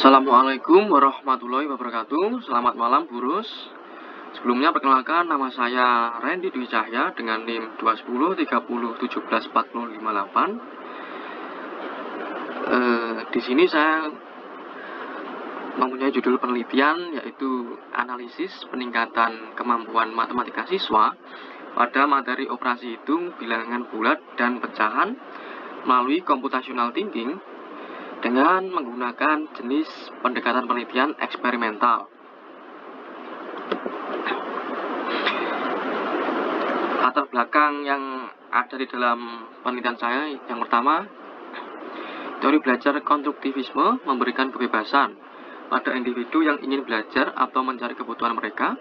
Assalamualaikum warahmatullahi wabarakatuh. Selamat malam, Burus. Sebelumnya perkenalkan, nama saya Randy Dwi Cahya dengan NIM 21030174058. Di sini saya mempunyai judul penelitian yaitu analisis peningkatan kemampuan matematika siswa pada materi operasi hitung, bilangan bulat dan pecahan melalui computational thinking dengan menggunakan jenis pendekatan penelitian eksperimental. Latar belakang yang ada di dalam penelitian saya, yang pertama, teori belajar konstruktivisme memberikan kebebasan pada individu yang ingin belajar atau mencari kebutuhan mereka.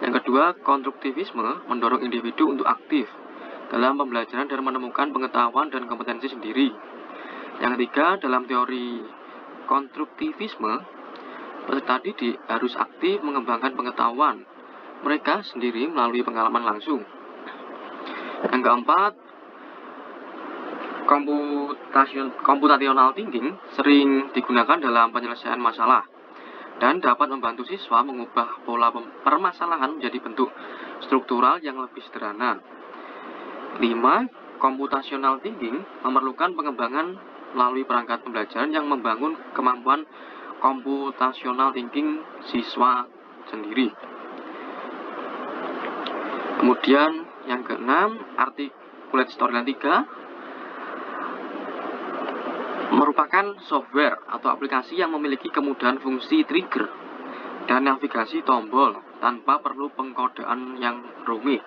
Yang kedua, konstruktivisme mendorong individu untuk aktif dalam pembelajaran dan menemukan pengetahuan dan kompetensi sendiri. Yang ketiga, dalam teori konstruktivisme, peserta didik harus aktif mengembangkan pengetahuan mereka sendiri melalui pengalaman langsung. Yang keempat, computational thinking sering digunakan dalam penyelesaian masalah dan dapat membantu siswa mengubah pola permasalahan menjadi bentuk struktural yang lebih sederhana. 5. Computational thinking memerlukan pengembangan melalui perangkat pembelajaran yang membangun kemampuan computational thinking siswa sendiri. Kemudian yang keenam, Articulate Storyline 3 merupakan software atau aplikasi yang memiliki kemudahan fungsi trigger dan navigasi tombol tanpa perlu pengkodean yang rumit.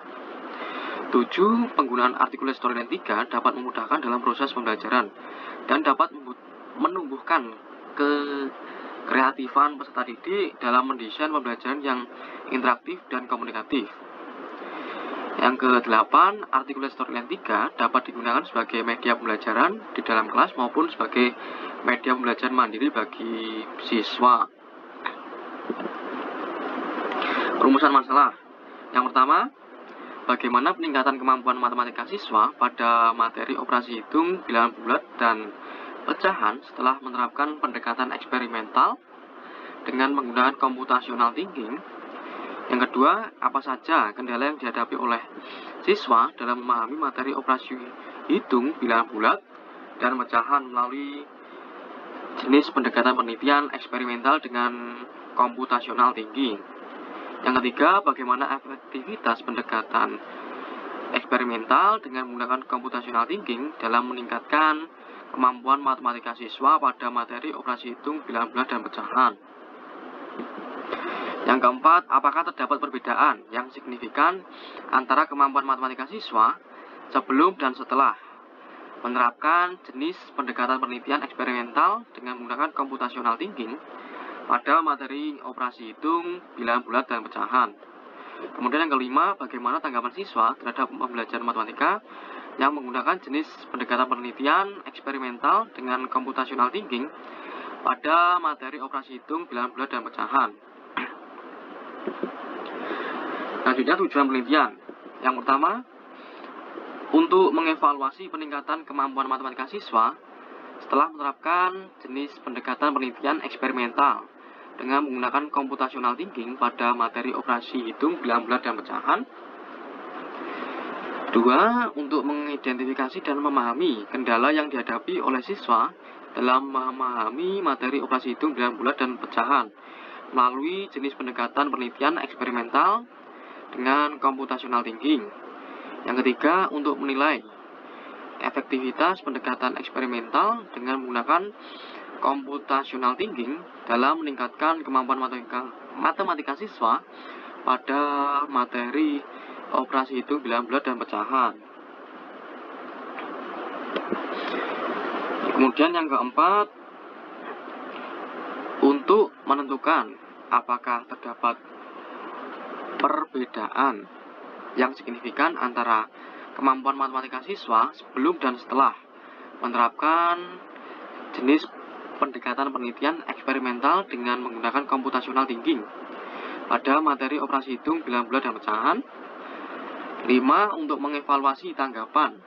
7. Penggunaan Articulate Storyline 3 dapat memudahkan dalam proses pembelajaran dan dapat menumbuhkan kreatifan peserta didik dalam mendesain pembelajaran yang interaktif dan komunikatif. Yang ke-8, Articulate Storyline 3 dapat digunakan sebagai media pembelajaran di dalam kelas maupun sebagai media pembelajaran mandiri bagi siswa. Rumusan masalah. Yang pertama, bagaimana peningkatan kemampuan matematika siswa pada materi operasi hitung, bilangan bulat, dan pecahan setelah menerapkan pendekatan eksperimental dengan menggunakan computational thinking. Yang kedua, apa saja kendala yang dihadapi oleh siswa dalam memahami materi operasi hitung, bilangan bulat, dan pecahan melalui jenis pendekatan penelitian eksperimental dengan computational thinking. Yang ketiga, bagaimana efektivitas pendekatan eksperimental dengan menggunakan computational thinking dalam meningkatkan kemampuan matematika siswa pada materi operasi hitung, bilangan bulat, dan pecahan. Yang keempat, apakah terdapat perbedaan yang signifikan antara kemampuan matematika siswa sebelum dan setelah menerapkan jenis pendekatan penelitian eksperimental dengan menggunakan computational thinking pada materi operasi hitung, bilangan bulat, dan pecahan. Kemudian yang kelima, bagaimana tanggapan siswa terhadap pembelajaran matematika yang menggunakan jenis pendekatan penelitian eksperimental dengan computational thinking pada materi operasi hitung, bilangan bulat, dan pecahan. Selanjutnya, tujuan penelitian. Yang pertama, untuk mengevaluasi peningkatan kemampuan matematika siswa setelah menerapkan jenis pendekatan penelitian eksperimental dengan menggunakan computational thinking pada materi operasi hitung, bilangan bulat, dan pecahan. 2. Untuk mengidentifikasi dan memahami kendala yang dihadapi oleh siswa dalam memahami materi operasi hitung, bilangan bulat, dan pecahan melalui jenis pendekatan penelitian eksperimental dengan computational thinking. Yang ketiga, untuk menilai efektivitas pendekatan eksperimental dengan menggunakan computational thinking dalam meningkatkan kemampuan matematika siswa pada materi operasi hitung, bilangan bulat, dan pecahan. Kemudian yang keempat, untuk menentukan apakah terdapat perbedaan yang signifikan antara kemampuan matematika siswa sebelum dan setelah menerapkan jenis pendekatan penelitian eksperimental dengan menggunakan computational thinking pada materi operasi hitung, bilangan bulat, dan pecahan. 5. Untuk mengevaluasi tanggapan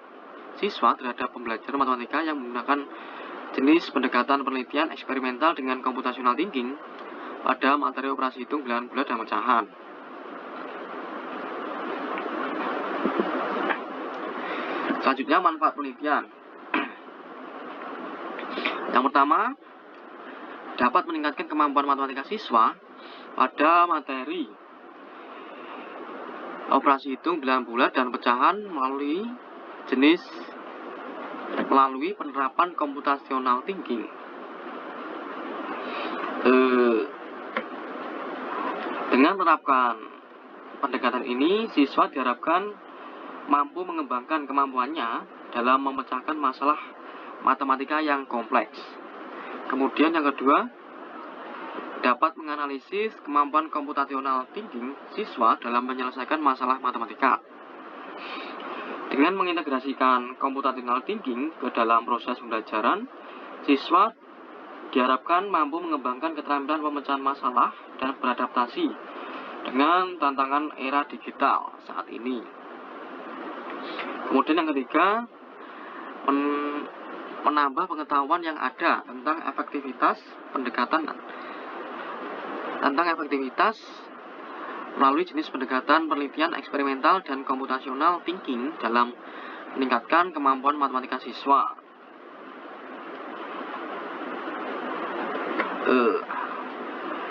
siswa terhadap pembelajaran matematika yang menggunakan Jenis pendekatan penelitian eksperimental dengan computational thinking pada materi operasi hitung, bilangan bulat, dan pecahan. Selanjutnya, manfaat penelitian. Yang pertama, dapat meningkatkan kemampuan matematika siswa pada materi operasi hitung, bilangan bulat, dan pecahan melalui penerapan computational thinking. Dengan menerapkan pendekatan ini, siswa diharapkan mampu mengembangkan kemampuannya dalam memecahkan masalah matematika yang kompleks. Kemudian yang kedua, dapat menganalisis kemampuan computational thinking siswa dalam menyelesaikan masalah matematika. Dengan mengintegrasikan computational thinking ke dalam proses pembelajaran, siswa diharapkan mampu mengembangkan keterampilan pemecahan masalah dan beradaptasi dengan tantangan era digital saat ini. Kemudian yang ketiga, menambah pengetahuan yang ada tentang efektivitas melalui jenis pendekatan penelitian eksperimental dan computational thinking dalam meningkatkan kemampuan matematika siswa.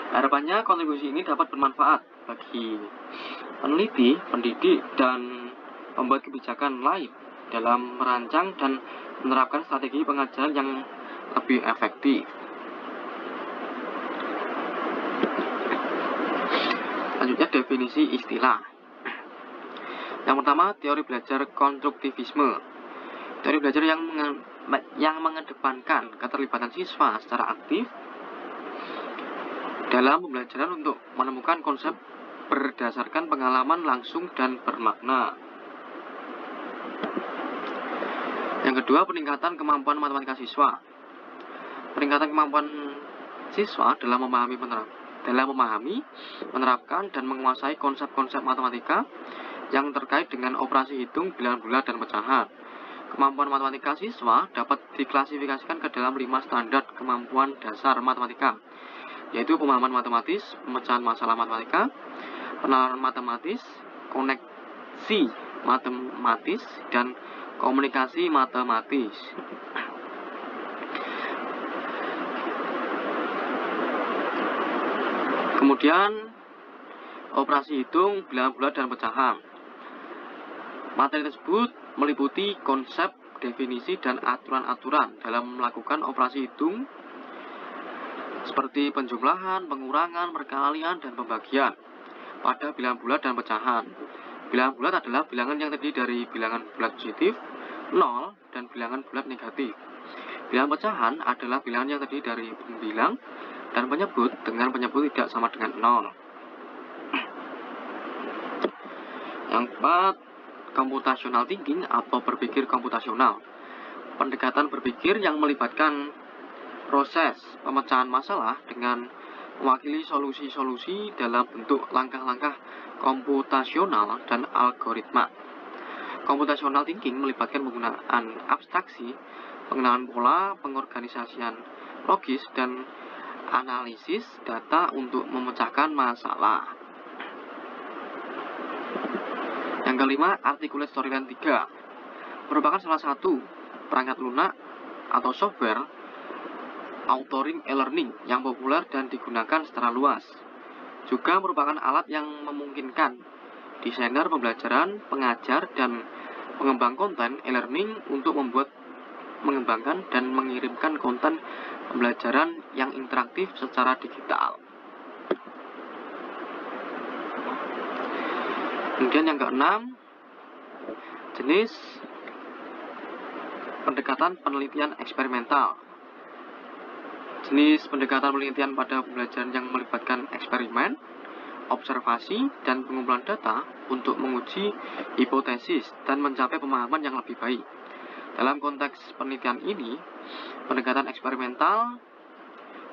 Harapannya kontribusi ini dapat bermanfaat bagi peneliti, pendidik, dan pembuat kebijakan lain dalam merancang dan menerapkan strategi pengajaran yang lebih efektif. Selanjutnya, definisi istilah. Yang pertama, teori belajar konstruktivisme. Teori belajar yang mengedepankan keterlibatan siswa secara aktif dalam pembelajaran untuk menemukan konsep berdasarkan pengalaman langsung dan bermakna. Yang kedua, peningkatan kemampuan matematika siswa. Peningkatan kemampuan siswa dalam memahami, menerapkan, dan menguasai konsep-konsep matematika yang terkait dengan operasi hitung, bilangan bulat, dan pecahan. Kemampuan matematika siswa dapat diklasifikasikan ke dalam 5 standar kemampuan dasar matematika, yaitu pemahaman matematis, pemecahan masalah matematika, penalaran matematis, koneksi matematis, dan komunikasi matematis. Kemudian, operasi hitung, bilangan bulat, dan pecahan. Materi tersebut meliputi konsep, definisi, dan aturan-aturan dalam melakukan operasi hitung seperti penjumlahan, pengurangan, perkalian, dan pembagian pada bilangan bulat dan pecahan. Bilangan bulat adalah bilangan yang terdiri dari bilangan bulat positif, 0, dan bilangan bulat negatif. Bilangan pecahan adalah bilangan yang terdiri dari pembilang dan penyebut dengan penyebut tidak sama dengan 0. Yang keempat, computational thinking atau berpikir komputasional. Pendekatan berpikir yang melibatkan proses pemecahan masalah dengan mewakili solusi-solusi dalam bentuk langkah-langkah komputasional dan algoritma. Computational thinking melibatkan penggunaan abstraksi, pengenalan pola, pengorganisasian logis, dan analisis data untuk memecahkan masalah. Yang kelima, Articulate Storyline 3 merupakan salah satu perangkat lunak atau software authoring e-learning yang populer dan digunakan secara luas. Juga merupakan alat yang memungkinkan desainer pembelajaran, pengajar, dan pengembang konten e-learning untuk mengembangkan dan mengirimkan konten pembelajaran yang interaktif secara digital. Kemudian yang keenam, jenis pendekatan penelitian eksperimental. Jenis pendekatan penelitian pada pembelajaran yang melibatkan eksperimen, observasi, dan pengumpulan data untuk menguji hipotesis dan mencapai pemahaman yang lebih baik. Dalam konteks penelitian ini, pendekatan eksperimental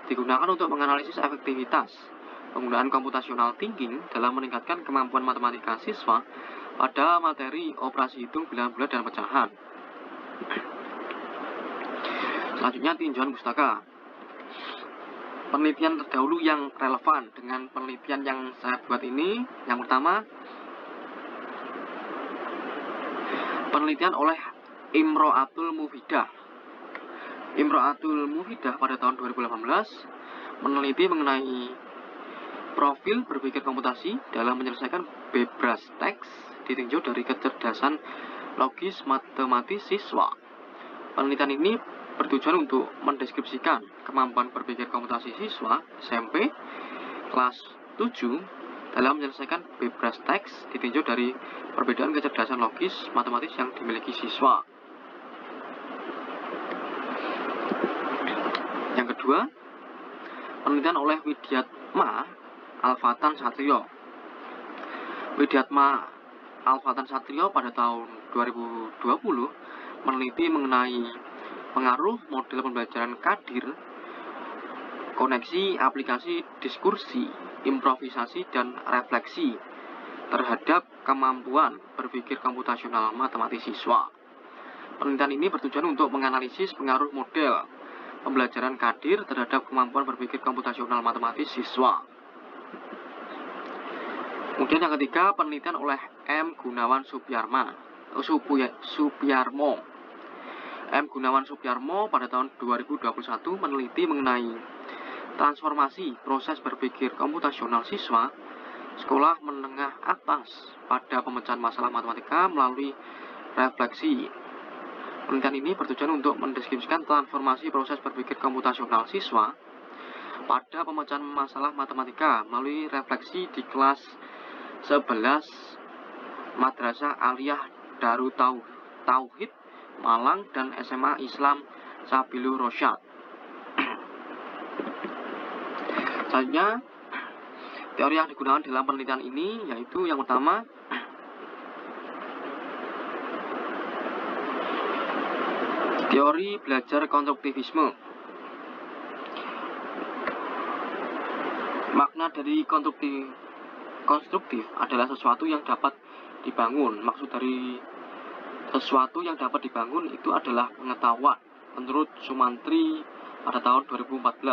digunakan untuk menganalisis efektivitas penggunaan computational thinking dalam meningkatkan kemampuan matematika siswa pada materi operasi hitung, bilangan bulat, dan pecahan. Selanjutnya, tinjauan pustaka. Penelitian terdahulu yang relevan dengan penelitian yang saya buat ini, yang pertama, penelitian oleh Imro'atul Mufidah. Imro'atul Mufidah pada tahun 2018 meneliti mengenai profil berpikir komputasi dalam menyelesaikan bebas teks ditinjau dari kecerdasan logis matematis siswa. Penelitian ini bertujuan untuk mendeskripsikan kemampuan berpikir komputasi siswa SMP kelas 7 dalam menyelesaikan bebas teks ditinjau dari perbedaan kecerdasan logis matematis yang dimiliki siswa. Yang kedua, penelitian oleh Widyatma Alfatan Satrio. Widyatma Alfatan Satrio pada tahun 2020 meneliti mengenai pengaruh model pembelajaran Kadir, koneksi aplikasi diskursi, improvisasi, dan refleksi terhadap kemampuan berpikir komputasional matematis siswa. Penelitian ini bertujuan untuk menganalisis pengaruh model pembelajaran Kadir terhadap kemampuan berpikir komputasional matematis siswa. Kemudian yang ketiga, penelitian oleh M. Gunawan Supyarmo. M. Gunawan Supyarmo pada tahun 2021 meneliti mengenai transformasi proses berpikir komputasional siswa sekolah menengah atas pada pemecahan masalah matematika melalui refleksi. Penelitian ini bertujuan untuk mendeskripsikan transformasi proses berpikir komputasional siswa pada pemecahan masalah matematika melalui refleksi di kelas 11 Madrasah Aliyah Darut Tauhid Malang dan SMA Islam Sabilur Rasyad. Selanjutnya, teori yang digunakan dalam penelitian ini yaitu yang pertama, teori belajar konstruktivisme. Makna dari konstruktif adalah sesuatu yang dapat dibangun. Maksud dari sesuatu yang dapat dibangun itu adalah pengetahuan. Menurut Sumantri pada tahun 2014.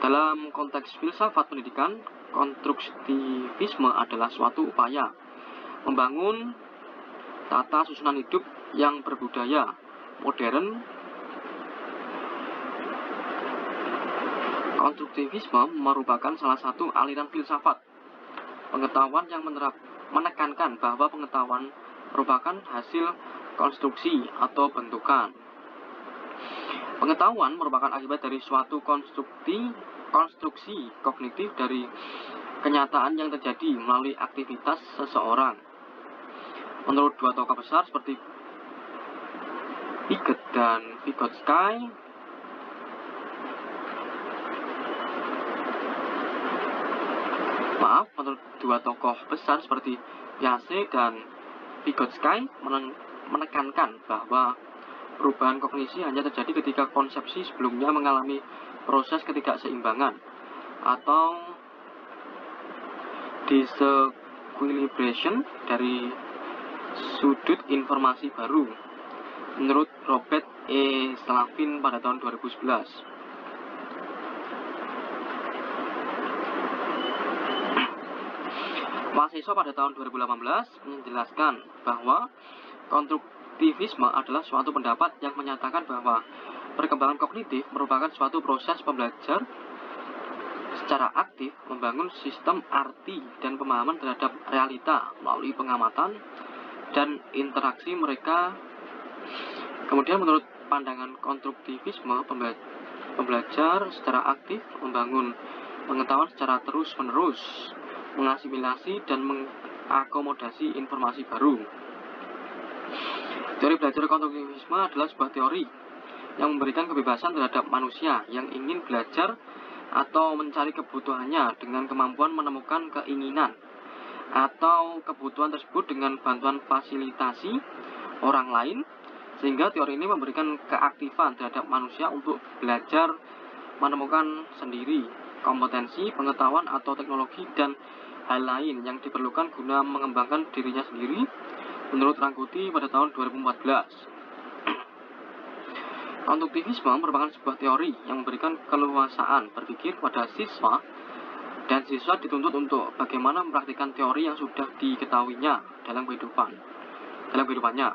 Dalam konteks filsafat pendidikan, konstruktivisme adalah suatu upaya membangun tata susunan hidup yang berbudaya modern. Konstruktivisme merupakan salah satu aliran filsafat pengetahuan yang menekankan bahwa pengetahuan merupakan hasil konstruksi atau bentukan. Pengetahuan merupakan akibat dari suatu konstruksi kognitif dari kenyataan yang terjadi melalui aktivitas seseorang. Menurut dua tokoh besar seperti Piaget dan Vygotsky, menurut dua tokoh besar seperti Piaget dan Vygotsky menekankan bahwa perubahan kognisi hanya terjadi ketika konsepsi sebelumnya mengalami proses ketidakseimbangan atau disequilibration dari sudut informasi baru. Menurut Robert E. Slavin pada tahun 2011. Mahasiswa pada tahun 2018 menjelaskan bahwa konstruktivisme adalah suatu pendapat yang menyatakan bahwa perkembangan kognitif merupakan suatu proses pembelajar secara aktif membangun sistem arti dan pemahaman terhadap realita melalui pengamatan dan interaksi mereka. Kemudian menurut pandangan konstruktivisme, pembelajar secara aktif membangun pengetahuan secara terus-menerus, mengasimilasi dan mengakomodasi informasi baru. Teori belajar konstruktivisme adalah sebuah teori yang memberikan kebebasan terhadap manusia yang ingin belajar atau mencari kebutuhannya dengan kemampuan menemukan keinginan atau kebutuhan tersebut dengan bantuan fasilitasi orang lain, sehingga teori ini memberikan keaktifan terhadap manusia untuk belajar menemukan sendiri kompetensi, pengetahuan atau teknologi dan hal lain yang diperlukan guna mengembangkan dirinya sendiri, menurut Rangkuti pada tahun 2014. Konstruktivisme merupakan sebuah teori yang memberikan keleluasaan berpikir pada siswa, dan siswa dituntut untuk bagaimana mempraktikkan teori yang sudah diketahuinya dalam kehidupannya,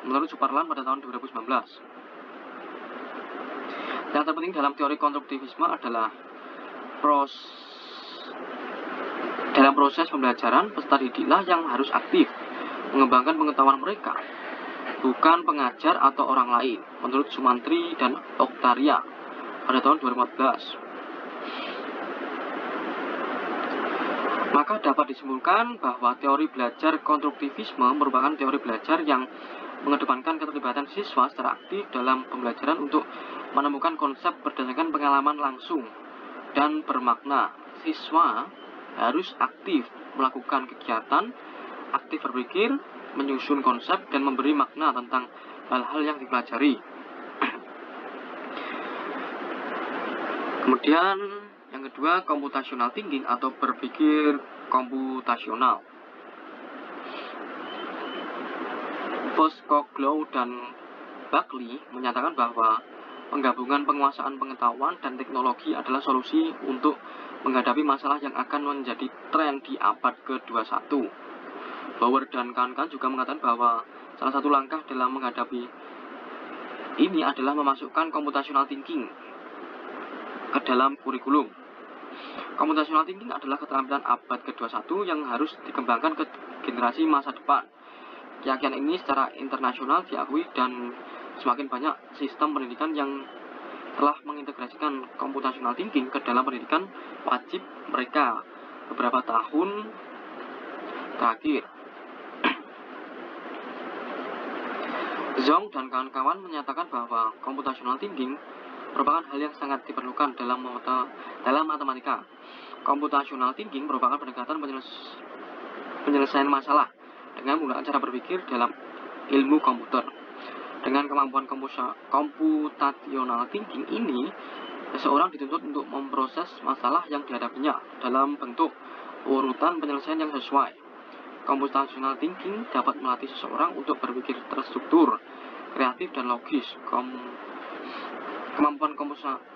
menurut Suparlan pada tahun 2019. Yang terpenting dalam teori konstruktivisme adalah dalam proses pembelajaran, peserta didiklah yang harus aktif mengembangkan pengetahuan mereka, bukan pengajar atau orang lain, menurut Sumantri dan Oktaria pada tahun 2014. Maka dapat disimpulkan bahwa teori belajar konstruktivisme merupakan teori belajar yang mengedepankan keterlibatan siswa secara aktif dalam pembelajaran untuk menemukan konsep berdasarkan pengalaman langsung dan bermakna. Siswa harus aktif melakukan kegiatan, aktif berpikir, menyusun konsep, dan memberi makna tentang hal-hal yang dipelajari. Kemudian yang kedua, computational thinking atau berpikir komputasional. Voskoglow dan Buckley menyatakan bahwa penggabungan penguasaan pengetahuan dan teknologi adalah solusi untuk menghadapi masalah yang akan menjadi tren di abad ke-21. Bauer dan kawan-kawan juga mengatakan bahwa salah satu langkah dalam menghadapi ini adalah memasukkan computational thinking ke dalam kurikulum. Computational thinking adalah keterampilan abad ke-21 yang harus dikembangkan ke generasi masa depan. Keyakinan ini secara internasional diakui dan semakin banyak sistem pendidikan yang telah mengintegrasikan computational thinking ke dalam pendidikan wajib mereka beberapa tahun terakhir. Zhong dan kawan-kawan menyatakan bahwa computational thinking merupakan hal yang sangat diperlukan dalam matematika. Computational thinking merupakan pendekatan penyelesaian masalah dengan menggunakan cara berpikir dalam ilmu komputer. Dengan kemampuan computational thinking ini, seseorang dituntut untuk memproses masalah yang dihadapinya dalam bentuk urutan penyelesaian yang sesuai. Computational thinking dapat melatih seseorang untuk berpikir terstruktur, kreatif, dan logis. Kemampuan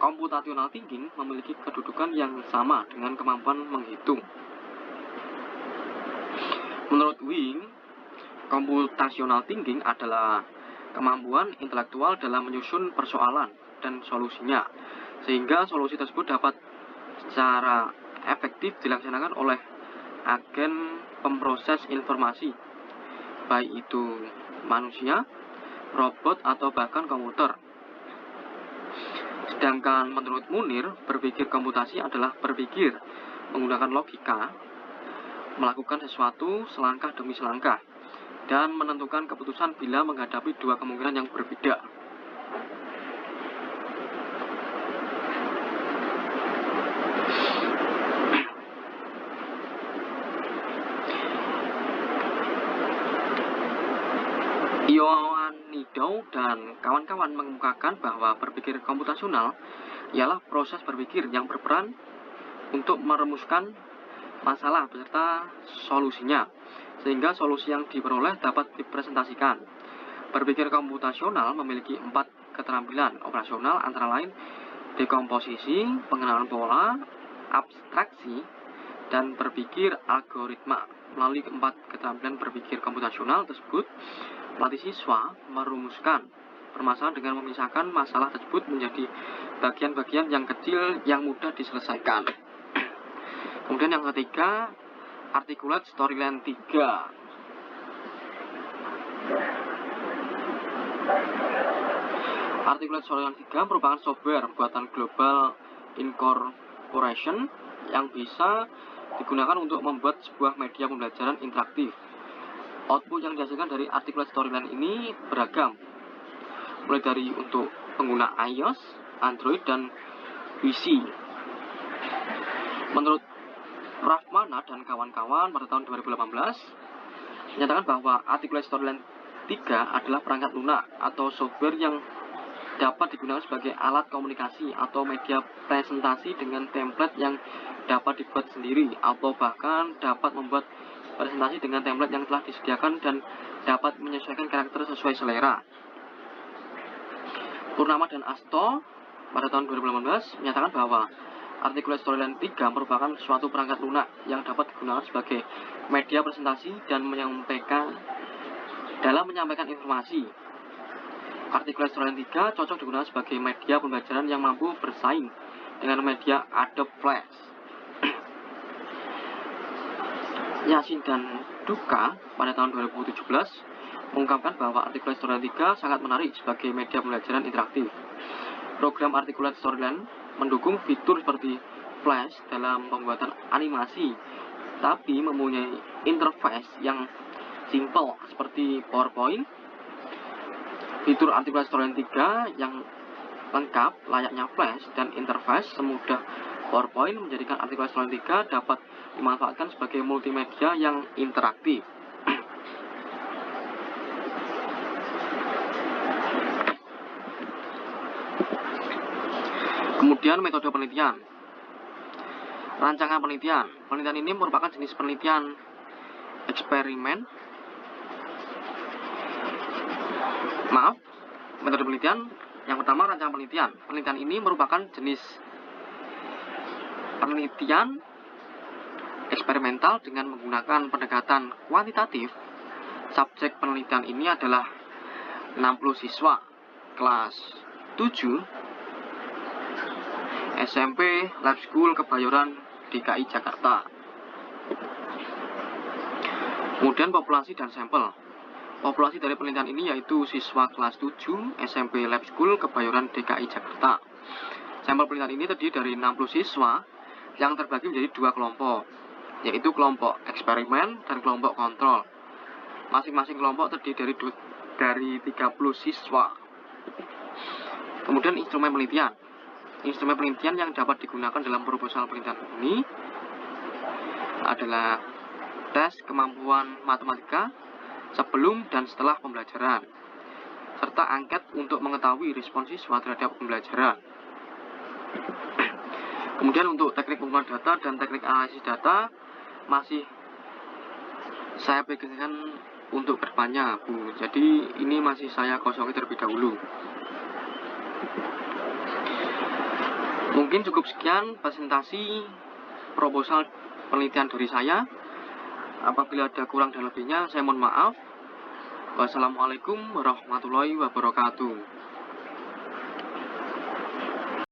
computational thinking memiliki kedudukan yang sama dengan kemampuan menghitung. Menurut Wing, computational thinking adalah kemampuan intelektual dalam menyusun persoalan dan solusinya, sehingga solusi tersebut dapat secara efektif dilaksanakan oleh agen pemproses informasi, baik itu manusia, robot, atau bahkan komputer. Sedangkan menurut Munir, berpikir komputasi adalah berpikir menggunakan logika, melakukan sesuatu selangkah demi selangkah, dan menentukan keputusan bila menghadapi dua kemungkinan yang berbeda. Ioannidau dan kawan-kawan mengemukakan bahwa berpikir komputasional ialah proses berpikir yang berperan untuk merumuskan masalah beserta solusinya, sehingga solusi yang diperoleh dapat dipresentasikan. Berpikir komputasional memiliki 4 keterampilan operasional, antara lain dekomposisi, pengenalan pola, abstraksi, dan berpikir algoritma. Melalui 4 keterampilan berpikir komputasional tersebut, melatih siswa merumuskan permasalahan dengan memisahkan masalah tersebut menjadi bagian-bagian yang kecil yang mudah diselesaikan. Kemudian yang ketiga, Articulate Storyline 3. Articulate Storyline 3 merupakan software buatan Global Incorporation yang bisa digunakan untuk membuat sebuah media pembelajaran interaktif. Output yang dihasilkan dari Articulate Storyline ini beragam, mulai dari untuk pengguna iOS, Android, dan PC. Menurut Rafmana dan kawan-kawan pada tahun 2018 menyatakan bahwa Articulate Storyline 3 adalah perangkat lunak atau software yang dapat digunakan sebagai alat komunikasi atau media presentasi dengan template yang dapat dibuat sendiri, atau bahkan dapat membuat presentasi dengan template yang telah disediakan dan dapat menyesuaikan karakter sesuai selera. Purnama dan Asto pada tahun 2018 menyatakan bahwa Articulate Storyline 3 merupakan suatu perangkat lunak yang dapat digunakan sebagai media presentasi dan menyampaikan informasi. Articulate Storyline 3 cocok digunakan sebagai media pembelajaran yang mampu bersaing dengan media Adobe Flash. Yasin dan Duka pada tahun 2017 mengungkapkan bahwa Articulate Storyline 3 sangat menarik sebagai media pembelajaran interaktif. Program Articulate Storyline mendukung fitur seperti Flash dalam pembuatan animasi, tapi mempunyai interface yang simple seperti PowerPoint. Fitur Articulate Storyline 3 yang lengkap layaknya Flash dan interface semudah PowerPoint menjadikan Articulate Storyline 3 dapat dimanfaatkan sebagai multimedia yang interaktif. Kemudian metode penelitian. Rancangan penelitian. Penelitian ini merupakan jenis penelitian eksperimen. Metode penelitian yang pertama rancangan penelitian. Penelitian ini merupakan jenis penelitian eksperimental dengan menggunakan pendekatan kuantitatif. Subjek penelitian ini adalah 60 siswa kelas 7 SMP Lab School Kebayoran DKI Jakarta. Kemudian populasi dan sampel. Populasi dari penelitian ini yaitu siswa kelas 7 SMP Lab School Kebayoran DKI Jakarta. Sampel penelitian ini terdiri dari 60 siswa yang terbagi menjadi dua kelompok, yaitu kelompok eksperimen dan kelompok kontrol. Masing-masing kelompok terdiri dari 30 siswa. Kemudian instrumen penelitian. Instrumen penelitian yang dapat digunakan dalam proposal penelitian ini adalah tes kemampuan matematika sebelum dan setelah pembelajaran, serta angket untuk mengetahui respon siswa terhadap pembelajaran. Kemudian untuk teknik pengumpulan data dan teknik analisis data masih saya pikirkan untuk kedepannya, Bu. Jadi ini masih saya kosongi terlebih dahulu. Mungkin cukup sekian presentasi proposal penelitian dari saya. Apabila ada kurang dan lebihnya, saya mohon maaf. Wassalamualaikum warahmatullahi wabarakatuh.